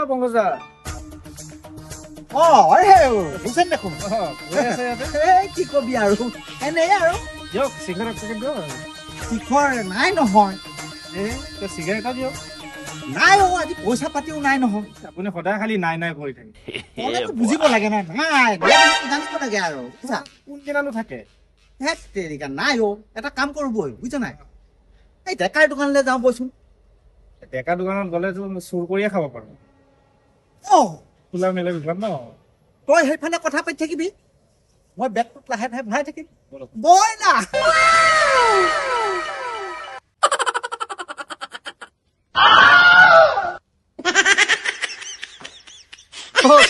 পংকজা বুজিছে দেখোন কি কবি আৰু এনেই আৰু দিয়ক চিগাৰেট পেকেট দিয়ক শিখৰ নাই নহয় চিগাৰেট এটা দিয়ক নাই আজি পইচা পাতিও নাই নহয় আপুনি সদায় খালি নাই নাই কৰি থাকে ক'লেতো বুজিব লাগে না নাই জানিব লাগে আৰু বুজিছা কোনদিনানো থাকে হেত তেৰিকা নাই এটা কাম কৰোঁ বৈ বুজিছা নাই এই ডেকাৰ দোকানলৈ যাওঁ বৈচোন ডেকা দোকানত গ'লেতো চুৰ কৰিয়ে খাব পাৰো খোলা মেলা দোকান ন তই সেইফালে কথা পাতি থাকিবি মই বেগটোত লাহে লাহে ভৰাই থাকিম বই না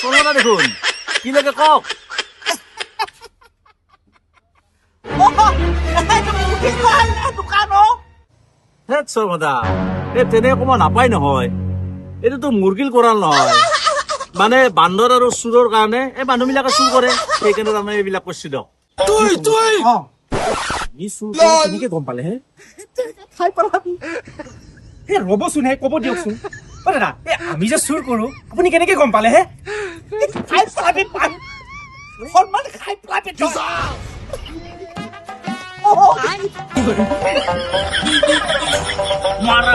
চলনা দেখোন কি লাগে কওক শৰ্মদা এই তেনে অকমান নাপায় নহয় এইটোতো মুৰ্গীল কৰাল নহয় মানে বান্দৰ আৰু চুৰৰ কাৰণে এই মানুহবিলাকে চুৰ কৰে সেইকাৰণে তাৰমানে এইবিলাক কৰিছে দিয়ক কেনেকে গম পালে হে খাই পেলাবি ৰ'বচোন হে ক'ব দিয়কচোন দাদা আমি যে চুৰ কৰো আপুনি কেনেকে গম পালে হে খাই পেলাবি পান সন্মান খাই পেলাবি মাৰা